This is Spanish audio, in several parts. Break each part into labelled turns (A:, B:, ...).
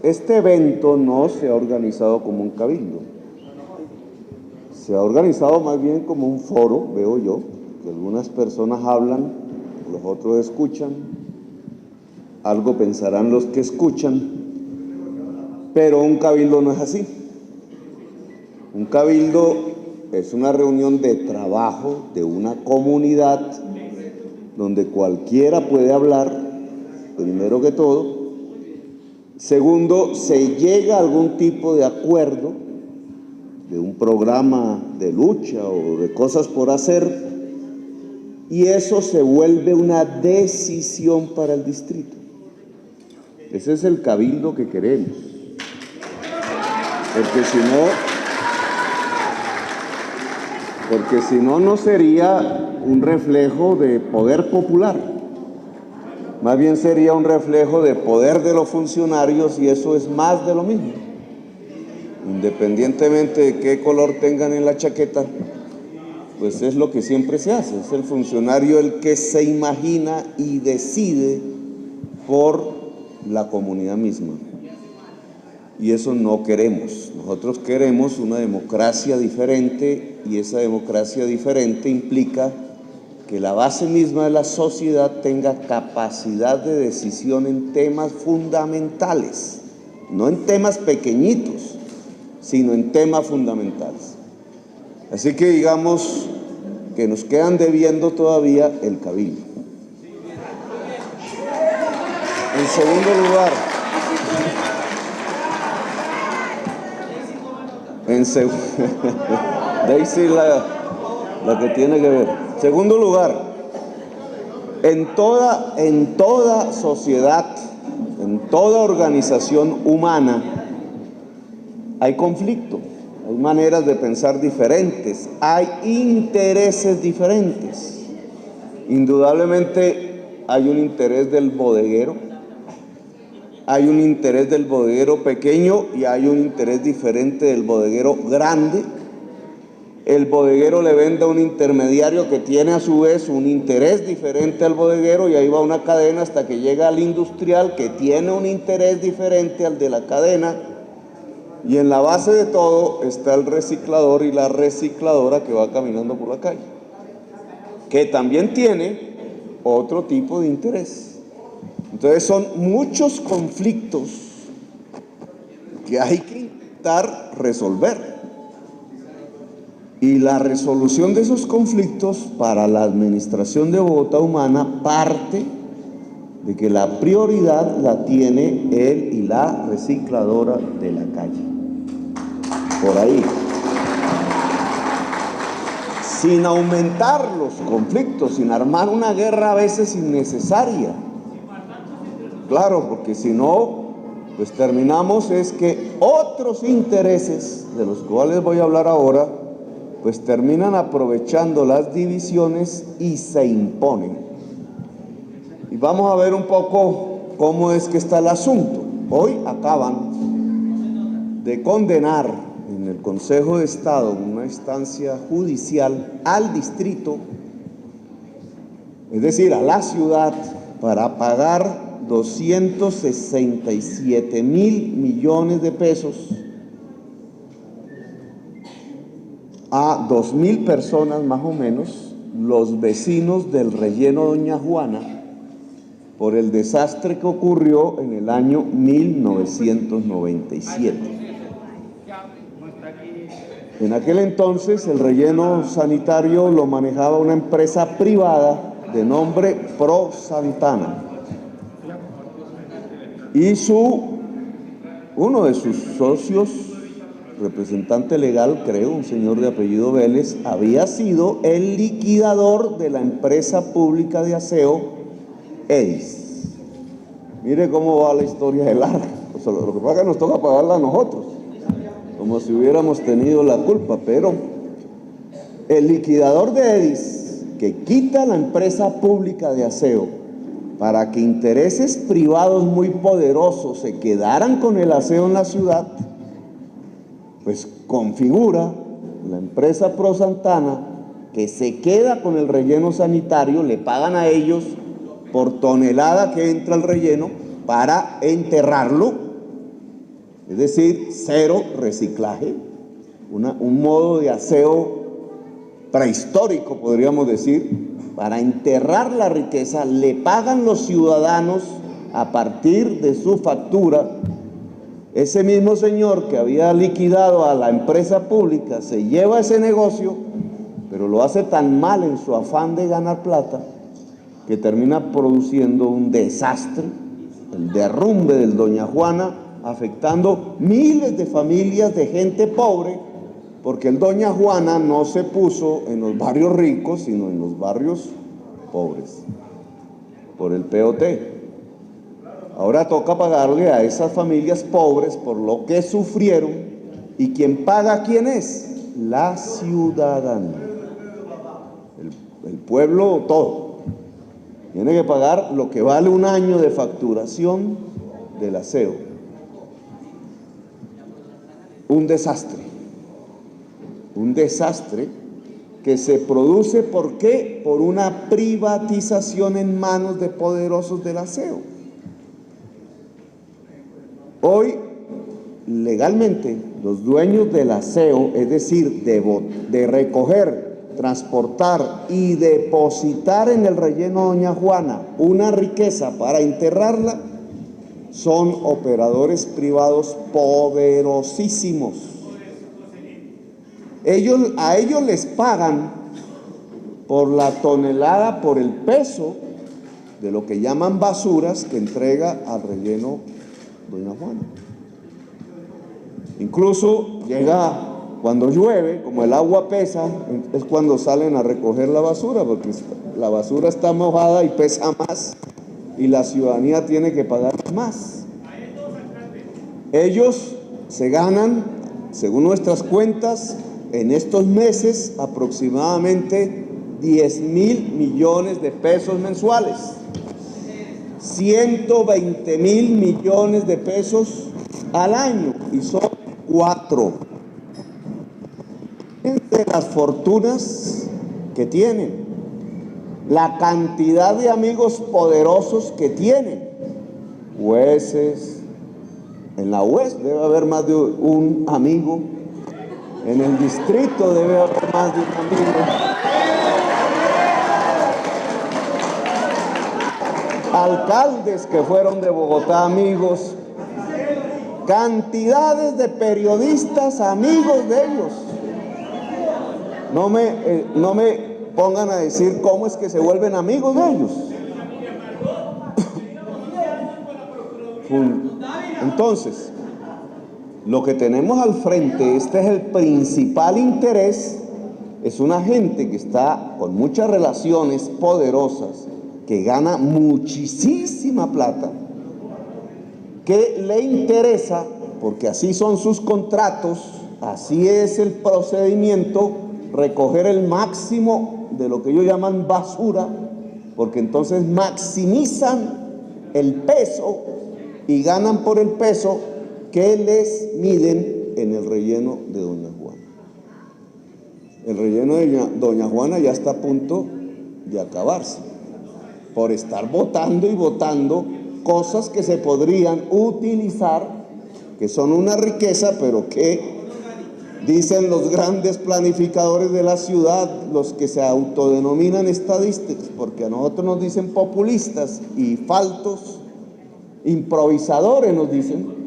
A: Este evento no se ha organizado como un cabildo, se ha organizado más bien como un foro, veo yo, que algunas personas hablan, los otros escuchan, algo pensarán los que escuchan, pero un cabildo no es así. Un cabildo es una reunión de trabajo de una comunidad donde cualquiera puede hablar, primero que todo. Segundo, se llega a algún tipo de acuerdo, de un programa de lucha o de cosas por hacer, y eso se vuelve una decisión para el distrito. Ese es el cabildo que queremos. Porque si no, no sería un reflejo de poder popular. Más bien sería un reflejo de poder de los funcionarios, y eso es más de lo mismo. Independientemente de qué color tengan en la chaqueta, pues es lo que siempre se hace. Es el funcionario el que se imagina y decide por la comunidad misma. Y eso no queremos. Nosotros queremos una democracia diferente, y esa democracia diferente implica que la base misma de la sociedad tenga capacidad de decisión en temas fundamentales, no en temas pequeñitos, sino en temas fundamentales. Así que digamos que nos quedan debiendo todavía el cabildo. En segundo lugar, Daisy la que tiene que ver. Segundo lugar, en toda sociedad, en toda organización humana, hay conflicto, hay maneras de pensar diferentes, hay intereses diferentes. Indudablemente hay un interés del bodeguero, hay un interés del bodeguero pequeño y hay un interés diferente del bodeguero grande. El bodeguero le vende a un intermediario que tiene a su vez un interés diferente al bodeguero, y ahí va una cadena hasta que llega al industrial que tiene un interés diferente al de la cadena, y en la base de todo está el reciclador y la recicladora que va caminando por la calle, que también tiene otro tipo de interés. Entonces son muchos conflictos que hay que intentar resolver. Y la resolución de esos conflictos para la administración de Bogotá Humana parte de que la prioridad la tiene él y la recicladora de la calle. Por ahí. Sin aumentar los conflictos, sin armar una guerra a veces innecesaria. Claro, porque si no, pues terminamos es que otros intereses, de los cuales voy a hablar ahora, pues terminan aprovechando las divisiones y se imponen. Y vamos a ver un poco cómo es que está el asunto. Hoy acaban de condenar en el Consejo de Estado, en una instancia judicial, al distrito, es decir, a la ciudad, para pagar 267 mil millones de pesos a 2.000 personas más o menos, los vecinos del relleno Doña Juana, por el desastre que ocurrió en el año 1997. En aquel entonces el relleno sanitario lo manejaba una empresa privada de nombre Pro Santana, y uno de sus socios, representante legal, creo, un señor de apellido Vélez, había sido el liquidador de la empresa pública de aseo Edis. Mire cómo va la historia de larga. O sea, lo que pasa es que nos toca pagarla a nosotros, como si hubiéramos tenido la culpa, pero el liquidador de Edis, que quita la empresa pública de aseo para que intereses privados muy poderosos se quedaran con el aseo en la ciudad, pues configura la empresa Pro Santana, que se queda con el relleno sanitario, le pagan a ellos por tonelada que entra al relleno para enterrarlo, es decir, cero reciclaje, un modo de aseo prehistórico, podríamos decir. Para enterrar la riqueza le pagan los ciudadanos a partir de su factura. Ese mismo señor que había liquidado a la empresa pública se lleva ese negocio, pero lo hace tan mal en su afán de ganar plata que termina produciendo un desastre, el derrumbe del Doña Juana, afectando miles de familias de gente pobre, porque el Doña Juana no se puso en los barrios ricos, sino en los barrios pobres, por el POT. Ahora toca pagarle a esas familias pobres por lo que sufrieron, y quien paga, ¿quién es? La ciudadanía, el pueblo todo. Tiene que pagar lo que vale un año de facturación del aseo. Un desastre que se produce, ¿por qué? Por una privatización en manos de poderosos del aseo. Hoy, legalmente, los dueños del aseo, es decir, de recoger, transportar y depositar en el relleno Doña Juana una riqueza para enterrarla, son operadores privados poderosísimos. A ellos les pagan por la tonelada, por el peso de lo que llaman basuras que entrega al relleno Doña Juana. Incluso llega cuando llueve, como el agua pesa, es cuando salen a recoger la basura, porque la basura está mojada y pesa más, y la ciudadanía tiene que pagar más. Ellos se ganan, según nuestras cuentas, en estos meses aproximadamente 10.000 millones de pesos mensuales, 120.000 millones de pesos al año, y son 4 de las fortunas que tienen, la cantidad de amigos poderosos que tienen, jueces. En la UES debe haber más de un amigo, en el distrito debe haber más de un amigo, alcaldes que fueron de Bogotá amigos, cantidades de periodistas amigos de ellos. No me pongan a decir cómo es que se vuelven amigos de ellos. Entonces, lo que tenemos al frente, este es el principal interés, es una gente que está con muchas relaciones poderosas, que gana muchísima plata, que le interesa, porque así son sus contratos, así es el procedimiento, recoger el máximo de lo que ellos llaman basura, porque entonces maximizan el peso y ganan por el peso que les miden en el relleno de Doña Juana. El relleno de Doña Juana ya está a punto de acabarse, por estar botando y botando cosas que se podrían utilizar, que son una riqueza, pero que dicen los grandes planificadores de la ciudad, los que se autodenominan estadistas, porque a nosotros nos dicen populistas y faltos, improvisadores nos dicen,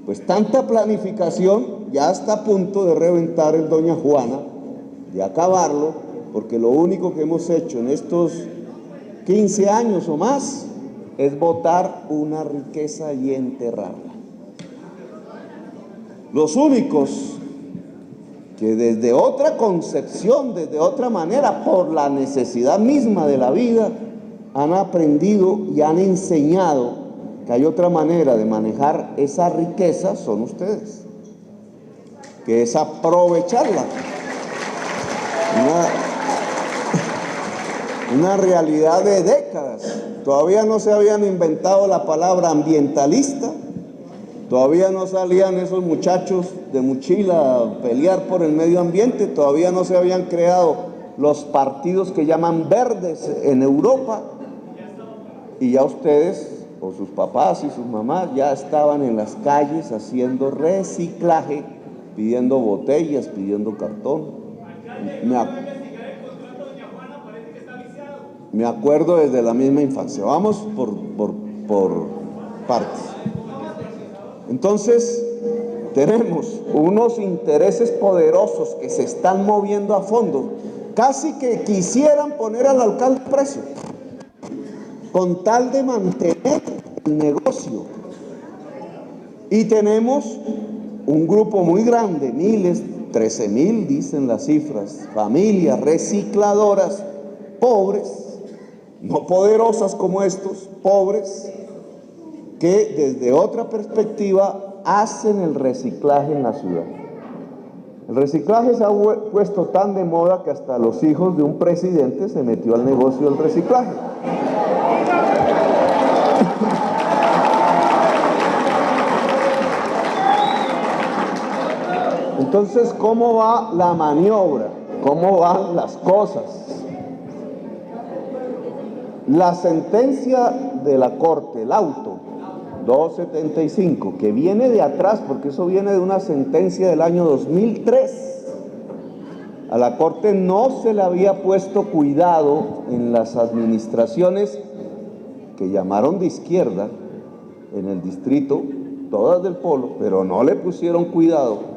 A: pues tanta planificación ya está a punto de reventar el Doña Juana, de acabarlo, porque lo único que hemos hecho en estos 15 años o más es botar una riqueza y enterrarla. Los únicos que desde otra concepción, desde otra manera, por la necesidad misma de la vida, han aprendido y han enseñado que hay otra manera de manejar esa riqueza, son ustedes, que es aprovecharla. Una realidad de décadas. Todavía no se habían inventado la palabra ambientalista, todavía no salían esos muchachos de mochila a pelear por el medio ambiente, todavía no se habían creado los partidos que llaman verdes en Europa, y ya ustedes o sus papás y sus mamás ya estaban en las calles haciendo reciclaje, pidiendo botellas, pidiendo cartón. Me acuerdo desde la misma infancia. Vamos por partes. Entonces, tenemos unos intereses poderosos que se están moviendo a fondo, casi que quisieran poner al alcalde preso, con tal de mantener el negocio. Y tenemos un grupo muy grande, miles, 13,000 dicen las cifras, familias recicladoras, pobres, no poderosas como estos, pobres, que desde otra perspectiva hacen el reciclaje en la ciudad. El reciclaje se ha puesto tan de moda que hasta los hijos de un presidente se metió al negocio del reciclaje. Entonces, ¿cómo va la maniobra? ¿Cómo van las cosas? La sentencia de la Corte, el auto 275, que viene de atrás, porque eso viene de una sentencia del año 2003. A la Corte no se le había puesto cuidado en las administraciones que llamaron de izquierda en el distrito, todas del polo, pero no le pusieron cuidado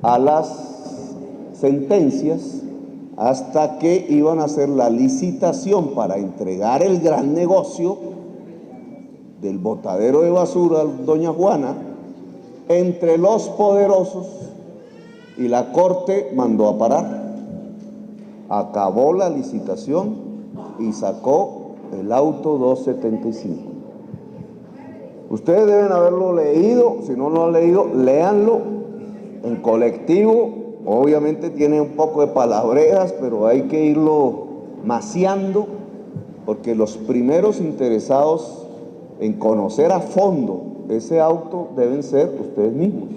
A: a las sentencias hasta que iban a hacer la licitación para entregar el gran negocio del botadero de basura Doña Juana entre los poderosos, y la Corte mandó a parar. Acabó la licitación y sacó el auto 275. Ustedes deben haberlo leído, si no lo han leído, léanlo en colectivo. Obviamente tiene un poco de palabrejas, pero hay que irlo maciando, porque los primeros interesados en conocer a fondo ese auto deben ser ustedes mismos.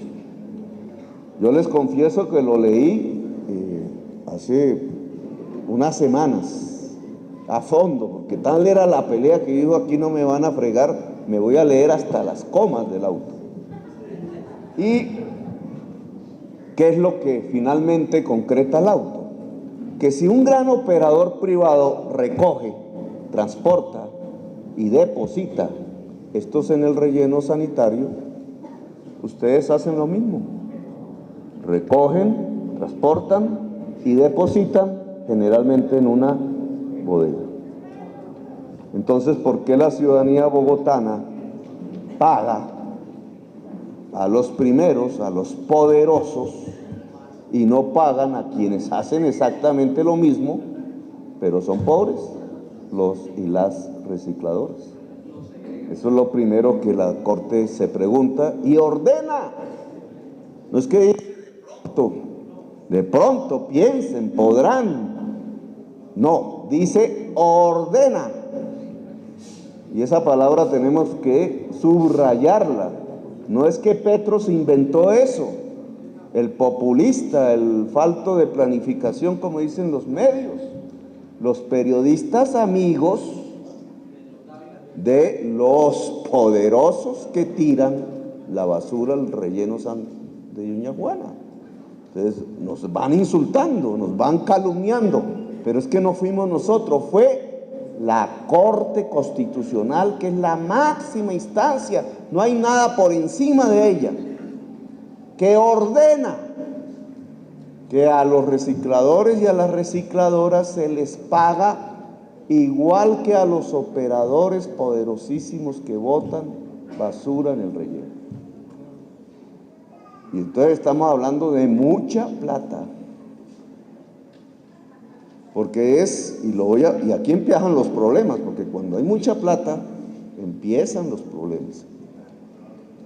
A: Yo les confieso que lo leí hace unas semanas a fondo, porque tal era la pelea que dijo: aquí no me van a fregar, me voy a leer hasta las comas del auto. ¿Y qué es lo que finalmente concreta el auto? Que si un gran operador privado recoge, transporta y deposita estos en el relleno sanitario, ustedes hacen lo mismo. Recogen, transportan y depositan, generalmente en una bodega. Entonces, ¿por qué la ciudadanía bogotana paga a los primeros, a los poderosos, y no pagan a quienes hacen exactamente lo mismo, pero son pobres, los y las recicladores? Eso es lo primero que la Corte se pregunta y ordena. No es que de pronto piensen, podrán. No, dice ordena. Y esa palabra tenemos que subrayarla. No es que Petro se inventó eso, el populista, el falto de planificación, como dicen los medios. Los periodistas amigos de los poderosos que tiran la basura al relleno de Doña Juana. Entonces nos van insultando, nos van calumniando, pero es que no fuimos nosotros, fue la Corte Constitucional, que es la máxima instancia, no hay nada por encima de ella, que ordena que a los recicladores y a las recicladoras se les paga igual que a los operadores poderosísimos que botan basura en el relleno. Y entonces estamos hablando de mucha plata, porque y aquí empiezan los problemas, porque cuando hay mucha plata empiezan los problemas.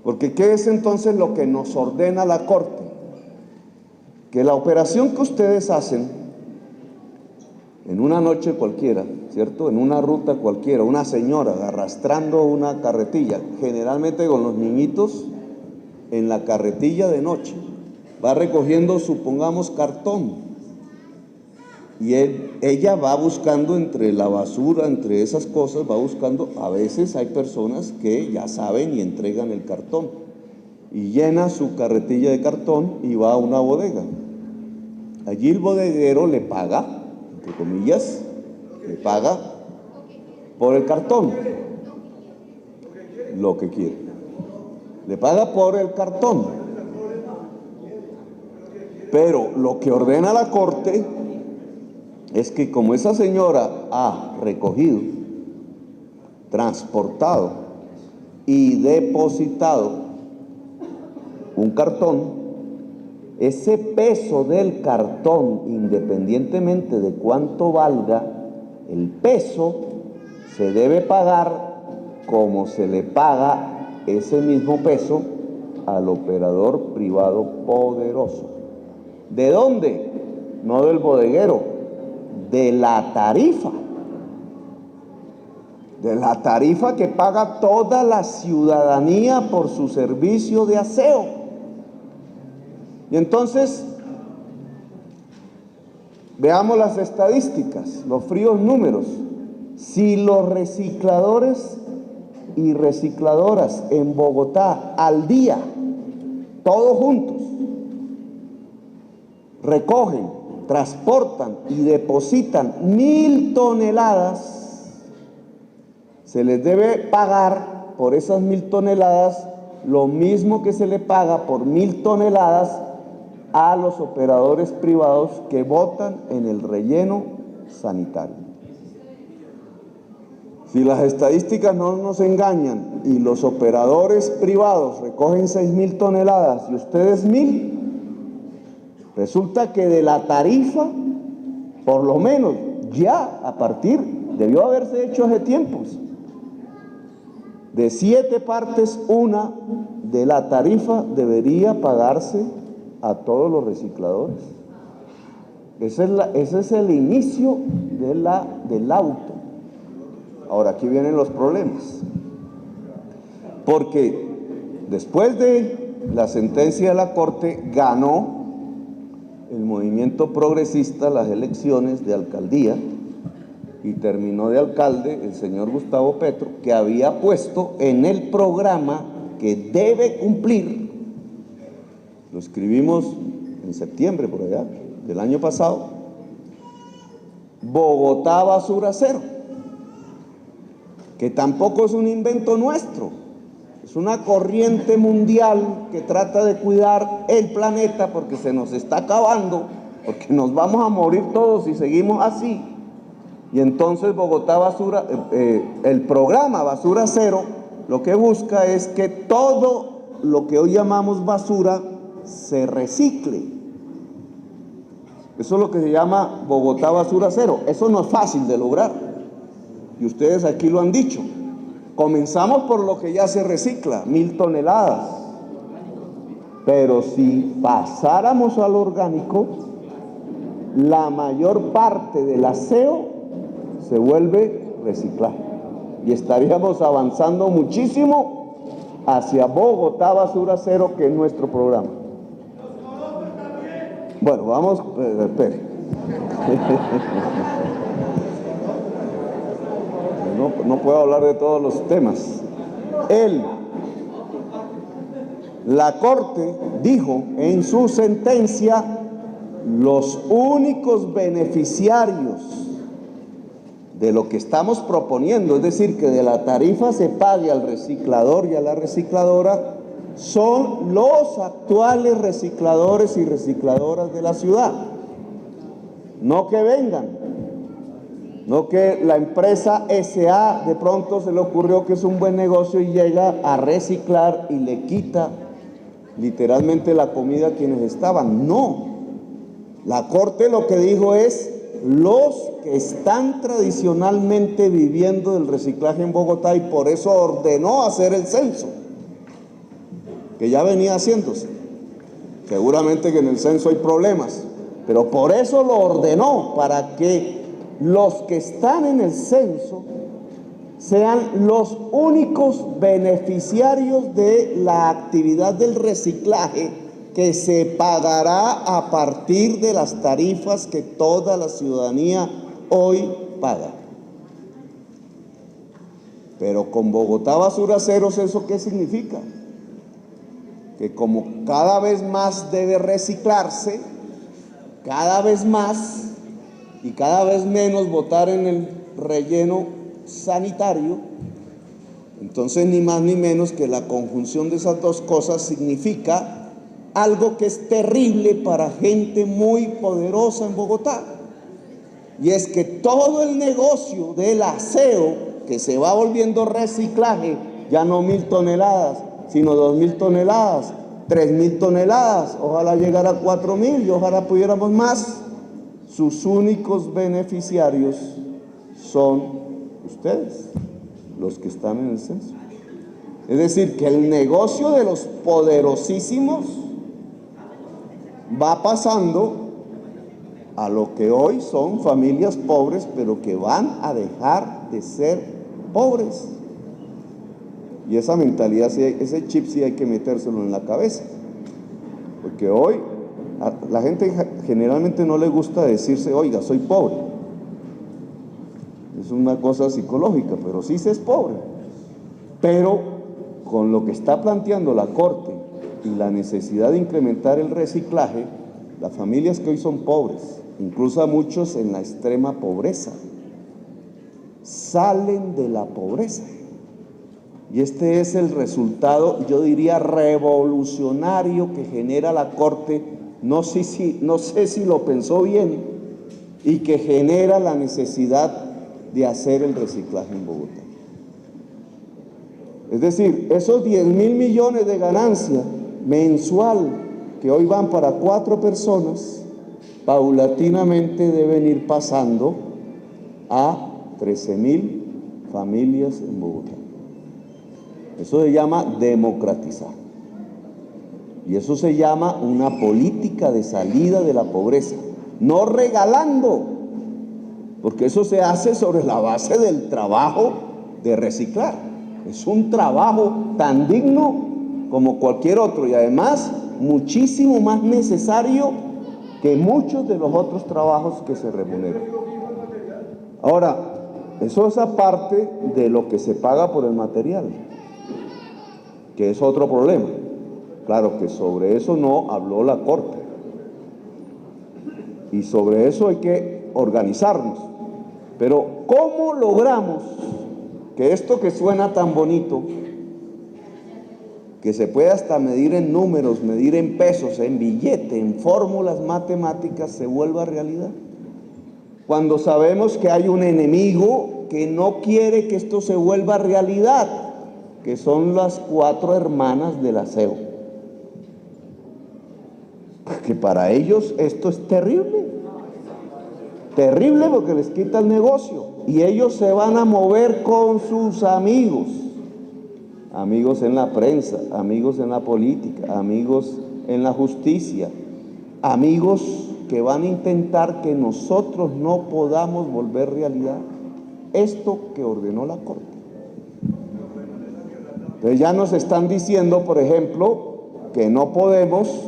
A: Porque ¿qué es entonces lo que nos ordena la Corte? Que la operación que ustedes hacen en una noche cualquiera, ¿cierto? En una ruta cualquiera, una señora arrastrando una carretilla, generalmente con los niñitos en la carretilla de noche, va recogiendo, supongamos, cartón. Y ella va buscando entre la basura, entre esas cosas, va buscando. A veces hay personas que ya saben y entregan el cartón. Y llena su carretilla de cartón y va a una bodega. Allí el bodeguero le paga, entre comillas, le paga por el cartón, lo que quiere. Le paga por el cartón. Pero lo que ordena la Corte es que como esa señora ha recogido, transportado y depositado un cartón, ese peso del cartón, independientemente de cuánto valga, el peso se debe pagar como se le paga ese mismo peso al operador privado poderoso. ¿De dónde? No del bodeguero, de la tarifa. De la tarifa que paga toda la ciudadanía por su servicio de aseo. Y entonces, veamos las estadísticas, los fríos números. Si los recicladores y recicladoras en Bogotá al día, todos juntos, recogen, transportan y depositan 1.000 toneladas, se les debe pagar por esas 1.000 toneladas lo mismo que se le paga por 1.000 toneladas a los operadores privados que botan en el relleno sanitario. Si las estadísticas no nos engañan y los operadores privados recogen 6.000 toneladas y ustedes 1.000, resulta que de la tarifa, por lo menos ya a partir, debió haberse hecho hace tiempos, de 7 partes, una de la tarifa debería pagarse a todos los recicladores. Ese es el inicio del auto. Ahora, aquí vienen los problemas. Porque después de la sentencia de la Corte, ganó el movimiento progresista las elecciones de alcaldía y terminó de alcalde el señor Gustavo Petro, que había puesto en el programa que debe cumplir, lo escribimos en septiembre por allá del año pasado, Bogotá basura cero, que tampoco es un invento nuestro, es una corriente mundial que trata de cuidar el planeta porque se nos está acabando, porque nos vamos a morir todos si seguimos así. Y entonces Bogotá basura, el programa Basura Cero, lo que busca es que todo lo que hoy llamamos basura se recicle. Eso es lo que se llama Bogotá Basura Cero. Eso no es fácil de lograr. Y ustedes aquí lo han dicho. Comenzamos por lo que ya se recicla, 1.000 toneladas. Pero si pasáramos al orgánico, la mayor parte del aseo se vuelve reciclaje. Y estaríamos avanzando muchísimo hacia Bogotá Basura Cero, que es nuestro programa. Bueno, vamos, espere. No puedo hablar de todos los temas. La Corte dijo en su sentencia, los únicos beneficiarios de lo que estamos proponiendo, es decir, que de la tarifa se pague al reciclador y a la recicladora, son los actuales recicladores y recicladoras de la ciudad. No que vengan, no que la empresa SA de pronto se le ocurrió que es un buen negocio y llega a reciclar y le quita literalmente la comida a quienes estaban. No, la Corte lo que dijo es los que están tradicionalmente viviendo del reciclaje en Bogotá, y por eso ordenó hacer el censo, que ya venía haciéndose. Seguramente que en el censo hay problemas, pero por eso lo ordenó, para que los que están en el censo sean los únicos beneficiarios de la actividad del reciclaje que se pagará a partir de las tarifas que toda la ciudadanía hoy paga. Pero con Bogotá Basura Ceros, ¿eso qué significa? Que como cada vez más debe reciclarse, cada vez más y cada vez menos botar en el relleno sanitario, entonces ni más ni menos que la conjunción de esas dos cosas significa algo que es terrible para gente muy poderosa en Bogotá, y es que todo el negocio del aseo, que se va volviendo reciclaje, ya no 1.000 toneladas, sino 2.000 toneladas, 3.000 toneladas, ojalá llegara a 4.000 y ojalá pudiéramos más, sus únicos beneficiarios son ustedes, los que están en el censo. Es decir, que el negocio de los poderosísimos va pasando a lo que hoy son familias pobres, pero que van a dejar de ser pobres. Y esa mentalidad, ese chip sí hay que metérselo en la cabeza, porque hoy a la gente generalmente no le gusta decirse, oiga, soy pobre. Es una cosa psicológica, pero sí se es pobre. Pero con lo que está planteando la Corte y la necesidad de incrementar el reciclaje, las familias que hoy son pobres, incluso a muchos en la extrema pobreza, salen de la pobreza. Y este es el resultado, yo diría, revolucionario que genera la Corte, no sé si lo pensó bien, y que genera la necesidad de hacer el reciclaje en Bogotá. Es decir, esos 10.000 millones de ganancia mensual que hoy van para 4 personas, paulatinamente deben ir pasando a 13.000 familias en Bogotá. Eso se llama democratizar. Y eso se llama una política de salida de la pobreza. No regalando, porque eso se hace sobre la base del trabajo de reciclar. Es un trabajo tan digno como cualquier otro y además muchísimo más necesario que muchos de los otros trabajos que se remuneran. Ahora, eso es aparte de lo que se paga por el material, que es otro problema. Claro que sobre eso no habló la Corte. Y sobre eso hay que organizarnos. Pero ¿cómo logramos que esto que suena tan bonito, que se puede hasta medir en números, medir en pesos, en billete, en fórmulas matemáticas, se vuelva realidad? Cuando sabemos que hay un enemigo que no quiere que esto se vuelva realidad, que son las 4 hermanas del aseo. Que para ellos esto es terrible. Terrible porque les quita el negocio. Y ellos se van a mover con sus amigos. Amigos en la prensa, amigos en la política, amigos en la justicia. Amigos que van a intentar que nosotros no podamos volver realidad esto que ordenó la Corte. Entonces ya nos están diciendo, por ejemplo, que no podemos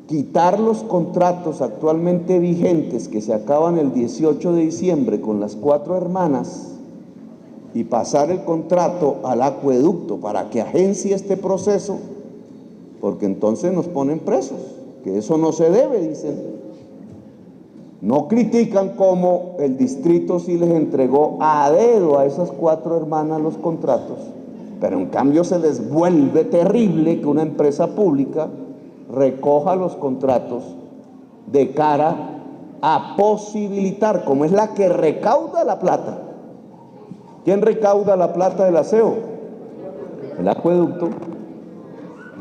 A: quitar los contratos actualmente vigentes que se acaban el 18 de diciembre con las 4 hermanas y pasar el contrato al acueducto para que agencie este proceso, porque entonces nos ponen presos, que eso no se debe, dicen. No critican cómo el distrito sí les entregó a dedo a esas 4 hermanas los contratos, pero en cambio se les vuelve terrible que una empresa pública recoja los contratos de cara a posibilitar, como es la que recauda la plata. ¿Quién recauda la plata del aseo? El acueducto.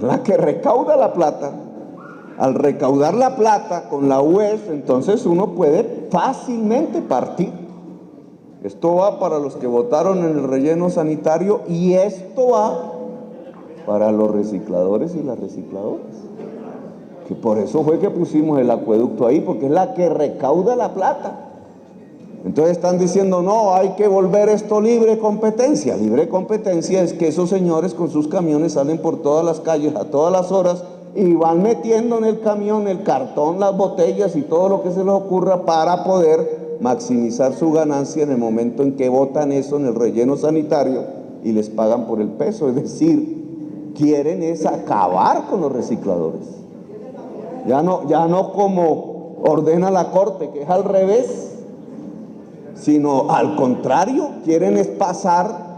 A: La que recauda la plata. Al recaudar la plata con la UES, entonces uno puede fácilmente partir. Esto va para los que votaron en el relleno sanitario y esto va para los recicladores y las recicladoras. Que por eso fue que pusimos el acueducto ahí, porque es la que recauda la plata. Entonces están diciendo, no, hay que volver esto libre competencia. Libre competencia es que esos señores con sus camiones salen por todas las calles a todas las horas y van metiendo en el camión el cartón, las botellas y todo lo que se les ocurra para poder maximizar su ganancia en el momento en que botan eso en el relleno sanitario y les pagan por el peso. Es decir, quieren es acabar con los recicladores. Ya no como ordena la Corte, que es al revés, sino al contrario, quieren es pasar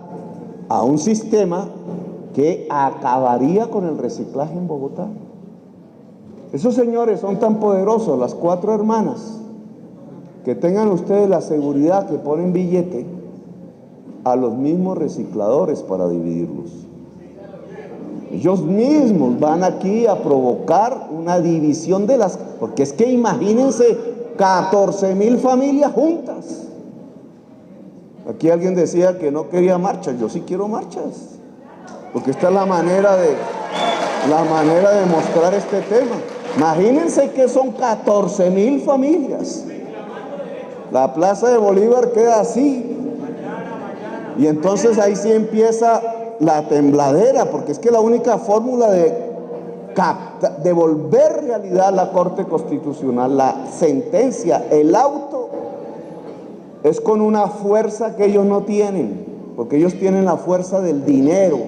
A: a un sistema que acabaría con el reciclaje en Bogotá. Esos señores son tan poderosos, las 4 hermanas, que tengan ustedes la seguridad que ponen billete a los mismos recicladores para dividirlos. Ellos mismos van aquí a provocar una división de las... Porque es que imagínense 14.000 familias juntas. Aquí alguien decía que no quería marchas. Yo sí quiero marchas, porque esta es la manera de mostrar este tema. Imagínense que son 14.000 familias. La Plaza de Bolívar queda así. Y entonces ahí sí empieza la tembladera, porque es que la única fórmula de volver realidad a la Corte Constitucional, la sentencia, el auto, es con una fuerza que ellos no tienen, porque ellos tienen la fuerza del dinero,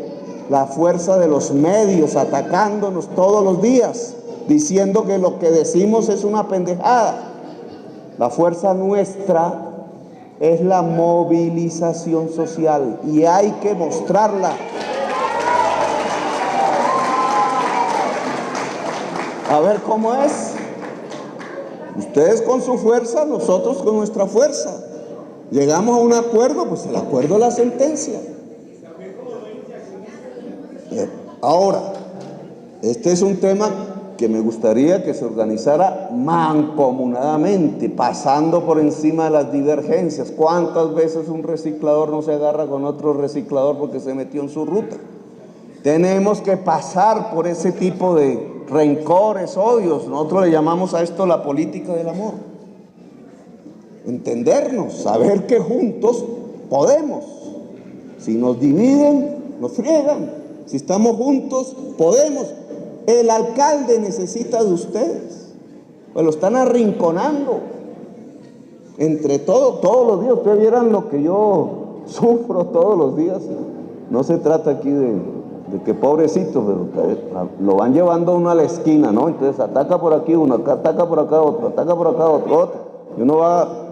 A: la fuerza de los medios, atacándonos todos los días, diciendo que lo que decimos es una pendejada. La fuerza nuestra es la movilización social y hay que mostrarla. A ver cómo es. Ustedes con su fuerza, nosotros con nuestra fuerza. Llegamos a un acuerdo, pues el acuerdo es la sentencia. Ahora, este es un tema que me gustaría que se organizara mancomunadamente, pasando por encima de las divergencias. ¿Cuántas veces un reciclador no se agarra con otro reciclador porque se metió en su ruta? Tenemos que pasar por ese tipo de rencores, odios. Nosotros le llamamos a esto la política del amor. Entendernos, saber que juntos podemos. Si nos dividen, nos friegan. Si estamos juntos, podemos. El alcalde necesita de ustedes, pues lo están arrinconando. Entre todos los días, ustedes vieran lo que yo sufro todos los días. No se trata aquí de que pobrecito, pero lo van llevando uno a la esquina, ¿no? Entonces ataca por aquí uno, ataca por acá otro, ataca por acá otro. Y uno va...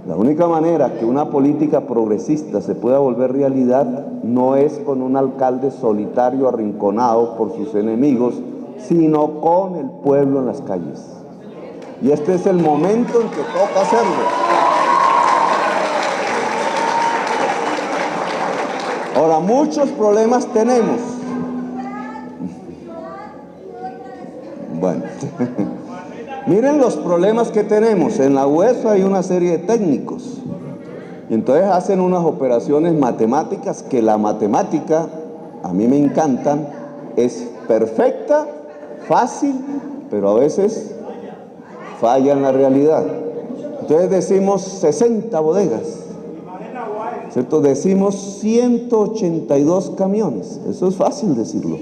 A: La única manera que una política progresista se pueda volver realidad no es con un alcalde solitario arrinconado por sus enemigos, sino con el pueblo en las calles. Y este es el momento en que toca hacerlo. Ahora, muchos problemas tenemos. Bueno, miren los problemas que tenemos. En la UES hay una serie de técnicos. Y entonces hacen unas operaciones matemáticas que la matemática, a mí me encantan, es perfecta, fácil, pero a veces falla en la realidad. Entonces decimos 60 bodegas, ¿cierto? Decimos 182 camiones. Eso es fácil decirlo.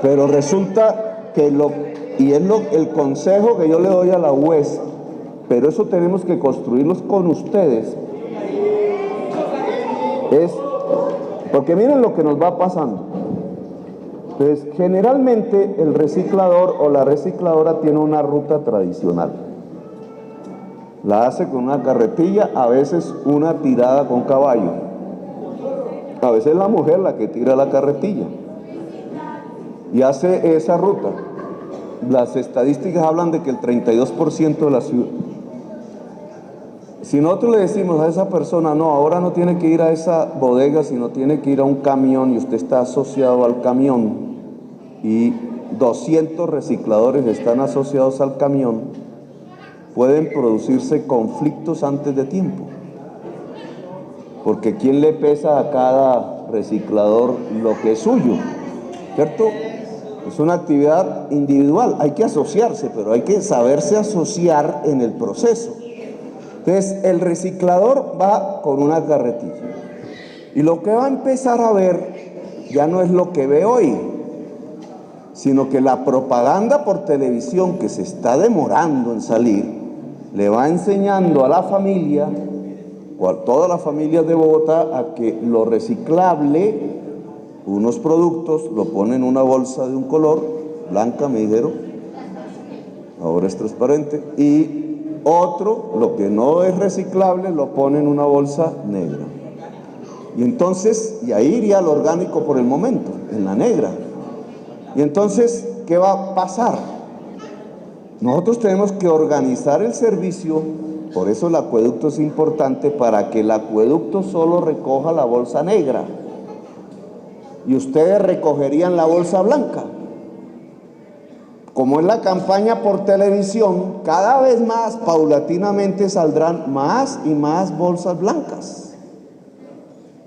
A: Pero resulta que el consejo que yo le doy a la UES, pero eso tenemos que construirlos con ustedes, es porque miren lo que nos va pasando. Entonces, generalmente el reciclador o la recicladora tiene una ruta tradicional. La hace con una carretilla, a veces una tirada con caballo. A veces es la mujer la que tira la carretilla y hace esa ruta. Las estadísticas hablan de que el 32% de la ciudad. Si nosotros le decimos a esa persona, no, ahora no tiene que ir a esa bodega, sino tiene que ir a un camión, y usted está asociado al camión, y 200 recicladores están asociados al camión, pueden producirse conflictos antes de tiempo. Porque ¿quién le pesa a cada reciclador lo que es suyo? ¿Cierto? Es una actividad individual, hay que asociarse, pero hay que saberse asociar en el proceso. Entonces, el reciclador va con una carretilla. Y lo que va a empezar a ver ya no es lo que ve hoy, sino que la propaganda por televisión, que se está demorando en salir, le va enseñando a la familia, o a todas las familias de Bogotá, a que lo reciclable, unos productos, lo ponen en una bolsa de un color, blanca me dijeron, ahora es transparente, y otro, lo que no es reciclable, lo pone en una bolsa negra. Y entonces, y ahí iría lo orgánico por el momento, en la negra. Y entonces, ¿qué va a pasar? Nosotros tenemos que organizar el servicio, por eso el acueducto es importante, para que el acueducto solo recoja la bolsa negra y ustedes recogerían la bolsa blanca. Como es la campaña por televisión, cada vez más paulatinamente saldrán más y más bolsas blancas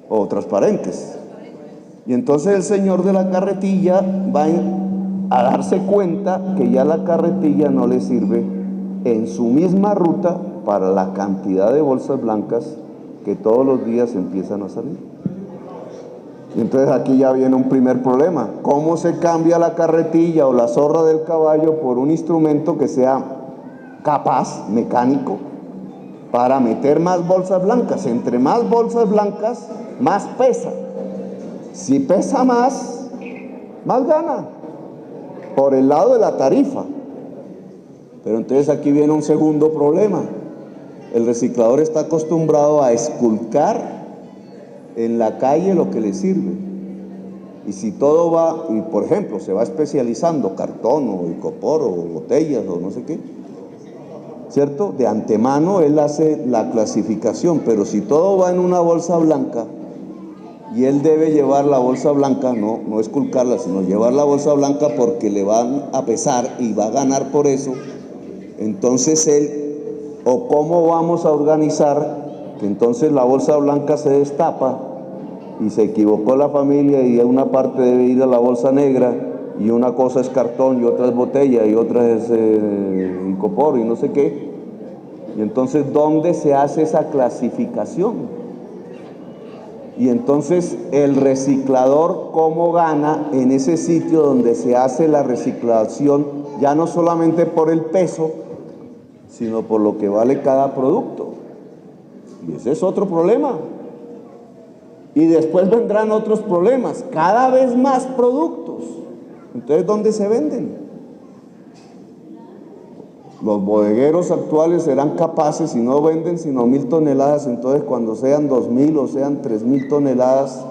A: o transparentes. Y entonces el señor de la carretilla va a darse cuenta que ya la carretilla no le sirve en su misma ruta para la cantidad de bolsas blancas que todos los días empiezan a salir. Y entonces aquí ya viene un primer problema. ¿Cómo se cambia la carretilla o la zorra del caballo por un instrumento que sea capaz, mecánico, para meter más bolsas blancas? Entre más bolsas blancas, más pesa. Si pesa más, más gana, por el lado de la tarifa. Pero entonces aquí viene un segundo problema. El reciclador está acostumbrado a esculcar en la calle lo que le sirve. Y si todo va, y por ejemplo, se va especializando, cartón o icopor o botellas o no sé qué, ¿cierto? De antemano él hace la clasificación, pero si todo va en una bolsa blanca, y él debe llevar la bolsa blanca, no esculcarla, sino llevar la bolsa blanca porque le van a pesar y va a ganar por eso. Entonces él, o cómo vamos a organizar que entonces la bolsa blanca se destapa y se equivocó la familia y una parte debe ir a la bolsa negra y una cosa es cartón y otra es botella y otra es icopor y no sé qué. Y entonces, ¿dónde se hace esa clasificación? Y entonces el reciclador, ¿cómo gana en ese sitio donde se hace la reciclación? Ya no solamente por el peso, sino por lo que vale cada producto. Y ese es otro problema. Y después vendrán otros problemas, cada vez más productos. Entonces, ¿dónde se venden? Los bodegueros actuales serán capaces, si no venden sino 1.000 toneladas, entonces cuando sean 2.000 o sean 3.000 toneladas,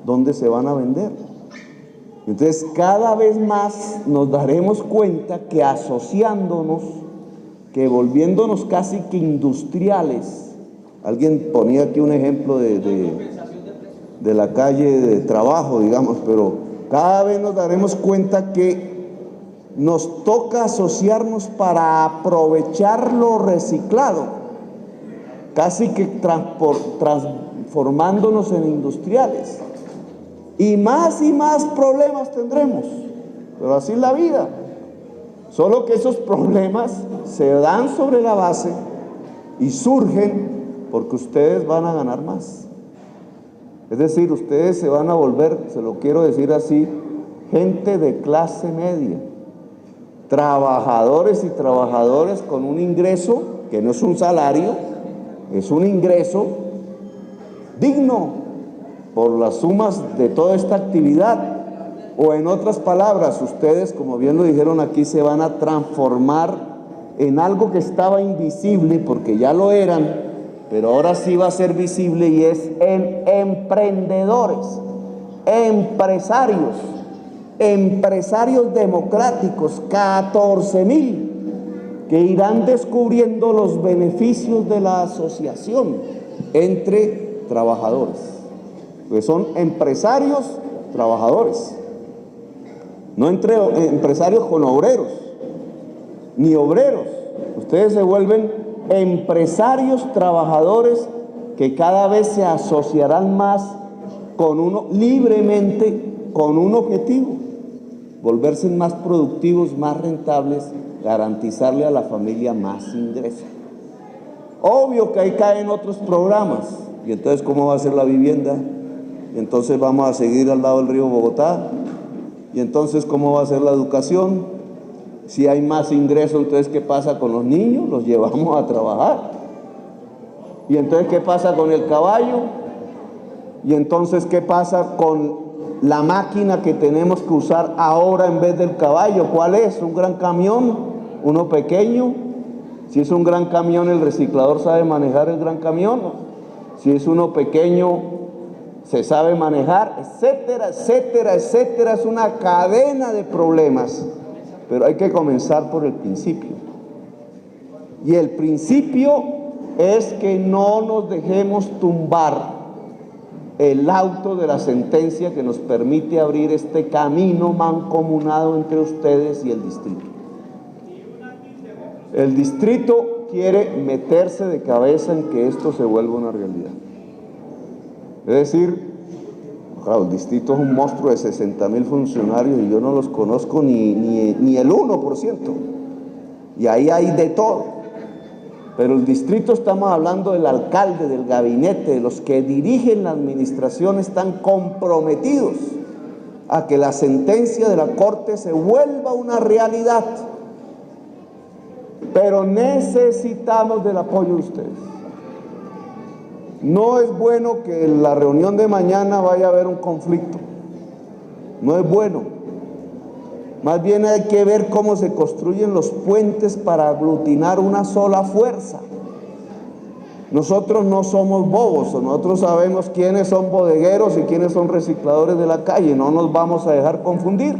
A: ¿dónde se van a vender? Entonces cada vez más nos daremos cuenta que asociándonos, que volviéndonos casi que industriales, alguien ponía aquí un ejemplo de la calle de trabajo, digamos, pero cada vez nos daremos cuenta que nos toca asociarnos para aprovechar lo reciclado, casi que transformándonos en industriales. Y más problemas tendremos, pero así es la vida. Solo que esos problemas se dan sobre la base y surgen porque ustedes van a ganar más. Es decir, ustedes se van a volver, se lo quiero decir así, gente de clase media. Trabajadores y trabajadoras con un ingreso que no es un salario, es un ingreso digno por las sumas de toda esta actividad. O en otras palabras, ustedes, como bien lo dijeron aquí, se van a transformar en algo que estaba invisible porque ya lo eran, pero ahora sí va a ser visible, y es en emprendedores, empresarios democráticos, 14.000, que irán descubriendo los beneficios de la asociación entre trabajadores, pues son empresarios trabajadores, no entre empresarios con obreros, ni obreros. Ustedes se vuelven empresarios trabajadores que cada vez se asociarán más con uno, libremente, con un objetivo: volverse más productivos, más rentables, garantizarle a la familia más ingresos. Obvio que ahí caen otros programas, y entonces ¿cómo va a ser la vivienda? Y entonces vamos a seguir al lado del río Bogotá, Y entonces, ¿cómo va a ser la educación? Si hay más ingresos, entonces, ¿qué pasa con los niños? Los llevamos a trabajar. Y entonces, ¿qué pasa con el caballo? Y entonces, ¿qué pasa con la máquina que tenemos que usar ahora en vez del caballo? ¿Cuál es? ¿Un gran camión? ¿Uno pequeño? Si es un gran camión, ¿el reciclador sabe manejar el gran camión? Si es uno pequeño, ¿se sabe manejar? Etcétera, etcétera, etcétera. Es una cadena de problemas. Pero hay que comenzar por el principio. Y el principio es que no nos dejemos tumbar el auto de la sentencia que nos permite abrir este camino mancomunado entre ustedes y el distrito. El distrito quiere meterse de cabeza en que esto se vuelva una realidad. Es decir, claro, el distrito es un monstruo de 60,000 funcionarios y yo no los conozco ni el 1%. Y ahí hay de todo. Pero el distrito, estamos hablando del alcalde, del gabinete, de los que dirigen la administración, están comprometidos a que la sentencia de la Corte se vuelva una realidad. Pero necesitamos del apoyo de ustedes. No es bueno que en la reunión de mañana vaya a haber un conflicto. No es bueno. Más bien hay que ver cómo se construyen los puentes para aglutinar una sola fuerza. Nosotros no somos bobos, nosotros sabemos quiénes son bodegueros y quiénes son recicladores de la calle. No nos vamos a dejar confundir.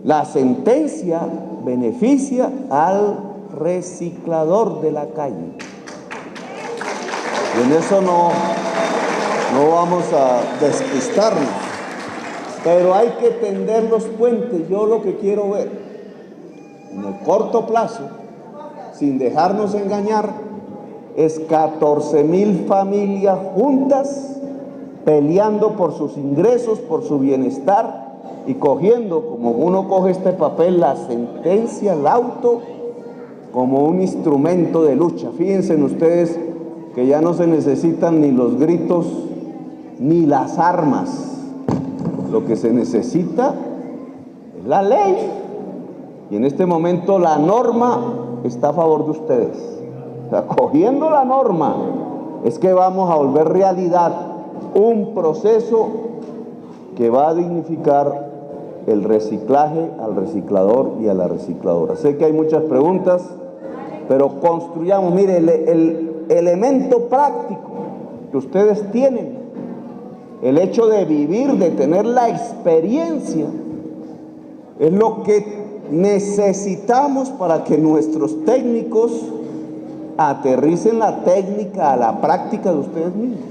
A: La sentencia beneficia al reciclador de la calle. Y en eso no vamos a despistarnos. Pero hay que tender los puentes. Yo lo que quiero ver, en el corto plazo, sin dejarnos engañar, es 14,000 familias juntas, peleando por sus ingresos, por su bienestar, y cogiendo, como uno coge este papel, la sentencia, el auto, como un instrumento de lucha. Fíjense ustedes que ya no se necesitan ni los gritos ni las armas. Lo que se necesita es la ley. Y en este momento la norma está a favor de ustedes. O sea, cogiendo la norma es que vamos a volver realidad un proceso que va a dignificar el reciclaje, al reciclador y a la recicladora. Sé que hay muchas preguntas, pero construyamos. Mire, el elemento práctico que ustedes tienen, el hecho de vivir, de tener la experiencia, es lo que necesitamos para que nuestros técnicos aterricen la técnica a la práctica de ustedes mismos.